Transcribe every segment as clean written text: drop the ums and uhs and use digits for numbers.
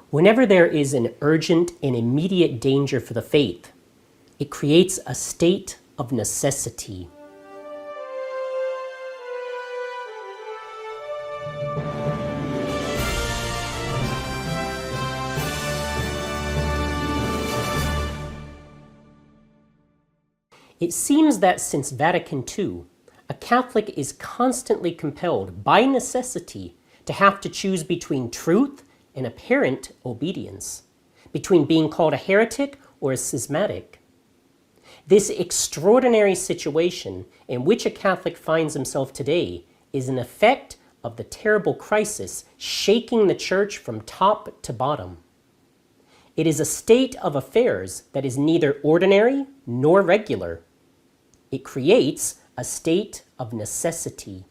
Whenever there is an urgent and immediate danger for the faith, it creates a state of necessity. It seems that since Vatican II, a Catholic is constantly compelled by necessity to have to choose between truth and apparent obedience, between being called a heretic or a schismatic. This extraordinary situation in which a Catholic finds himself today is an effect of the terrible crisis shaking the Church from top to bottom. It is a state of affairs that is neither ordinary nor regular. It creates a state of necessity.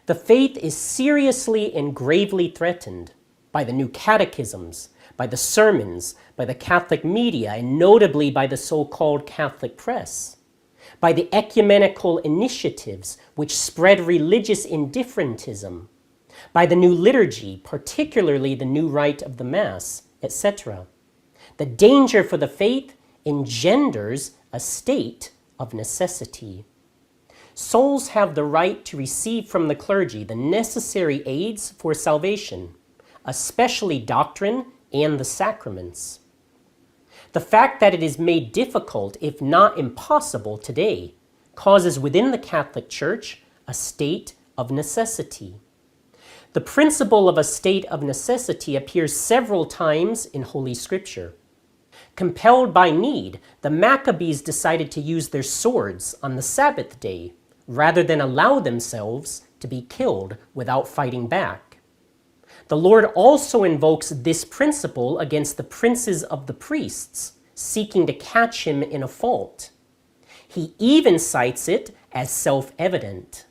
The faith is seriously and gravely threatened by the new catechisms, by the sermons, by the Catholic media, and notably by the so-called Catholic press, by the ecumenical initiatives which spread religious indifferentism, by the new liturgy, particularly the new rite of the Mass, etc. The danger for the faith engenders a state of necessity. Souls have the right to receive from the clergy the necessary aids for salvation, especially doctrine and the sacraments. The fact that it is made difficult, if not impossible today, causes within the Catholic Church a state of necessity. The principle of a state of necessity appears several times in Holy Scripture. Compelled by need, the Maccabees decided to use their swords on the Sabbath day rather than allow themselves to be killed without fighting back. The Lord also invokes this principle against the princes of the priests, seeking to catch him in a fault. He even cites it as self-evident.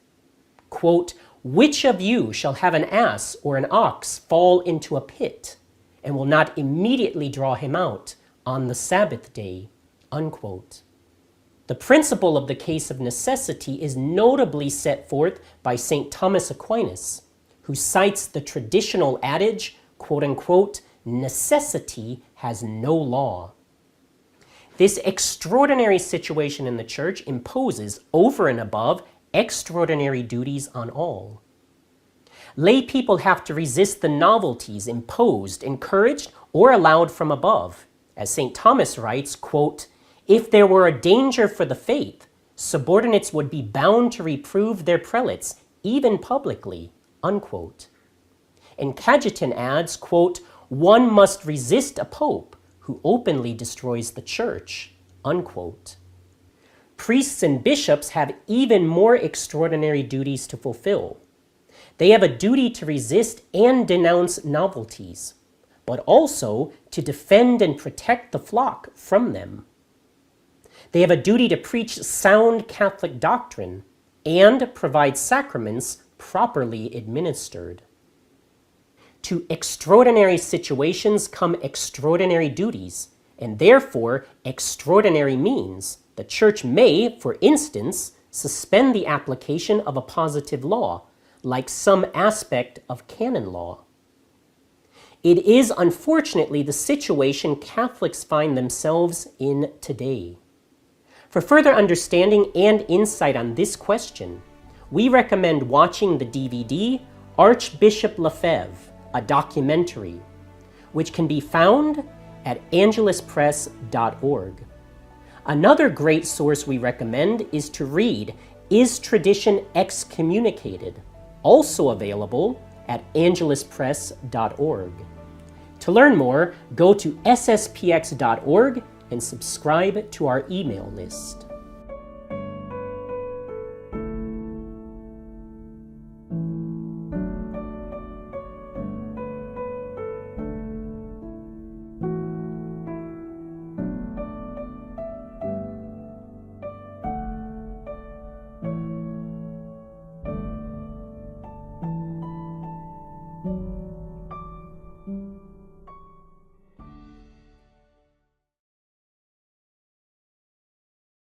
Quote, "Which of you shall have an ass or an ox fall into a pit, and will not immediately draw him out on the Sabbath day?" Unquote. The principle of the case of necessity is notably set forth by St. Thomas Aquinas, who cites the traditional adage, quote-unquote, "necessity has no law." This extraordinary situation in the Church imposes, over and above, extraordinary duties on all. Lay people have to resist the novelties imposed, encouraged, or allowed from above. As St. Thomas writes, quote, "If there were a danger for the faith, subordinates would be bound to reprove their prelates, even publicly," unquote. And Cajetan adds, quote, "One must resist a pope who openly destroys the church," unquote. Priests and bishops have even more extraordinary duties to fulfill. They have a duty to resist and denounce novelties, but also to defend and protect the flock from them. They have a duty to preach sound Catholic doctrine and provide sacraments properly administered. To extraordinary situations come extraordinary duties, and therefore extraordinary means. The Church may, for instance, suspend the application of a positive law, like some aspect of canon law. It is unfortunately the situation Catholics find themselves in today. For further understanding and insight on this question, we recommend watching the DVD Archbishop Lefebvre, a documentary, which can be found at angeluspress.org. Another great source we recommend is to read Is Tradition Excommunicated?, also available at angeluspress.org. To learn more, go to sspx.org and subscribe to our email list.